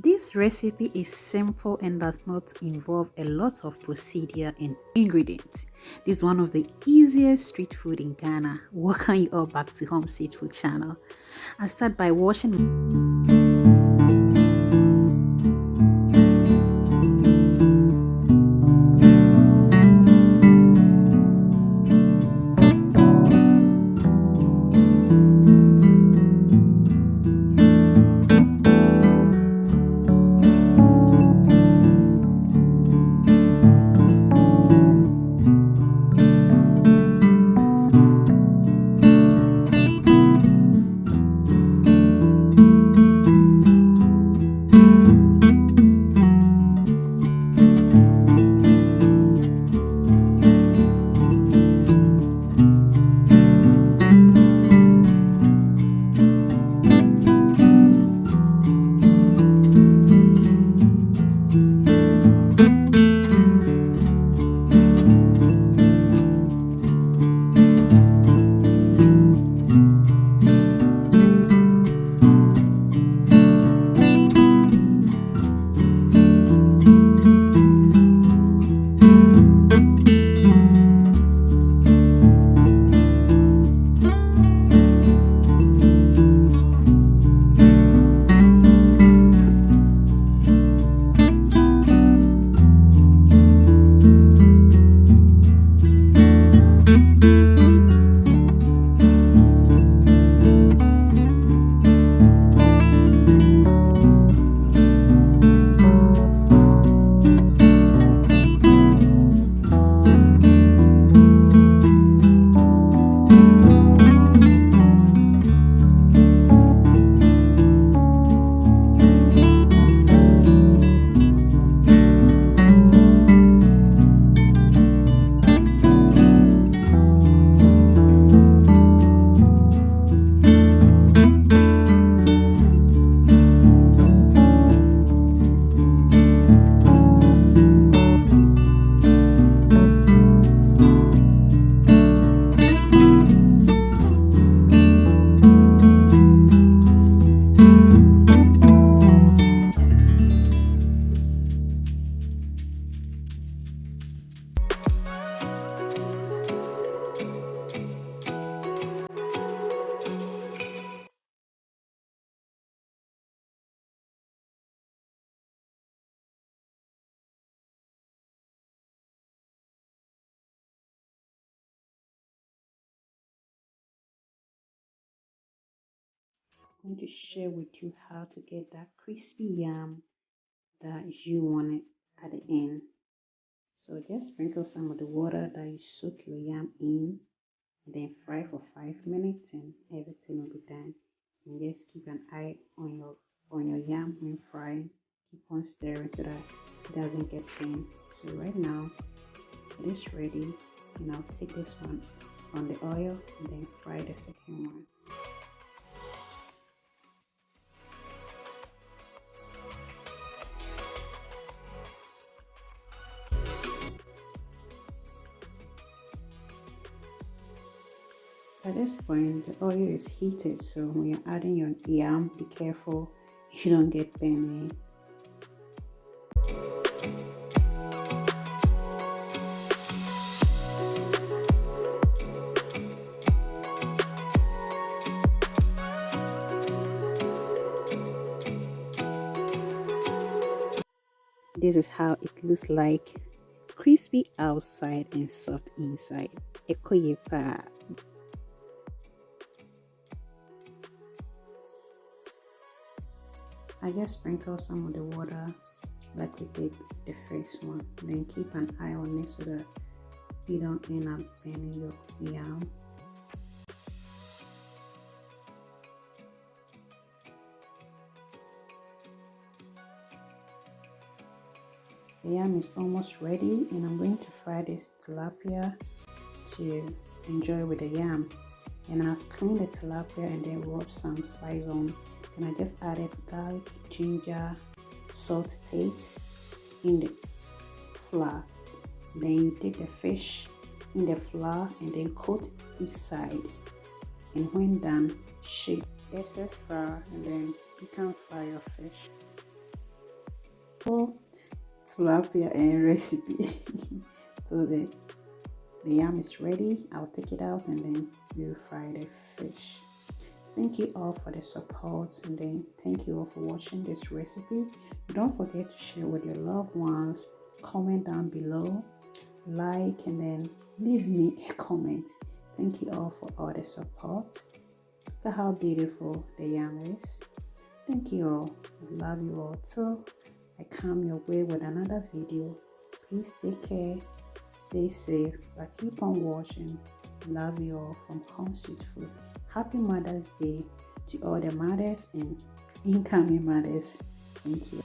This recipe is simple and does not involve a lot of procedure and ingredients. This is one of the easiest street food in Ghana. Welcome you all back to Home Street Food channel. I start by washing. I'm going to share with you how to get that crispy yam that you want it at the end. So just sprinkle some of the water that you soak your yam in and then fry for 5 minutes and everything will be done. And just keep an eye on your yam when frying. Keep on stirring so that it doesn't get burnt. So right now it is ready, and I'll take this one from the oil and then fry the second one. At this point, the oil is heated, so when you're adding your yam, be careful you don't get burnt. This is how it looks like: crispy outside and soft inside. Ekoyepa. I just sprinkle some of the water like we did the first one. Then keep an eye on it so that you don't end up burning your yam. The yam is almost ready, and I'm going to fry this tilapia to enjoy with the yam. And I've cleaned the tilapia and then rubbed some spice on. And I just added garlic, ginger, salt taste in the flour. Then you dip the fish in the flour and then coat each side. And when done, shake excess flour and then you can fry your fish. tilapia and recipe. So the yam is ready. I'll take it out and then we'll fry the fish. Thank you all for the support, and then thank you all for watching this recipe. Don't forget to share with your loved ones. Comment down below, like, and then leave me a comment. Thank you all for all the support. Look at how beautiful the yam is. Thank you all. I love you all. Till I come your way with another video. Please take care, stay safe, but keep on watching. Love you all from Home Sweet Food. Happy Mother's Day to all the mothers and incoming mothers. Thank you.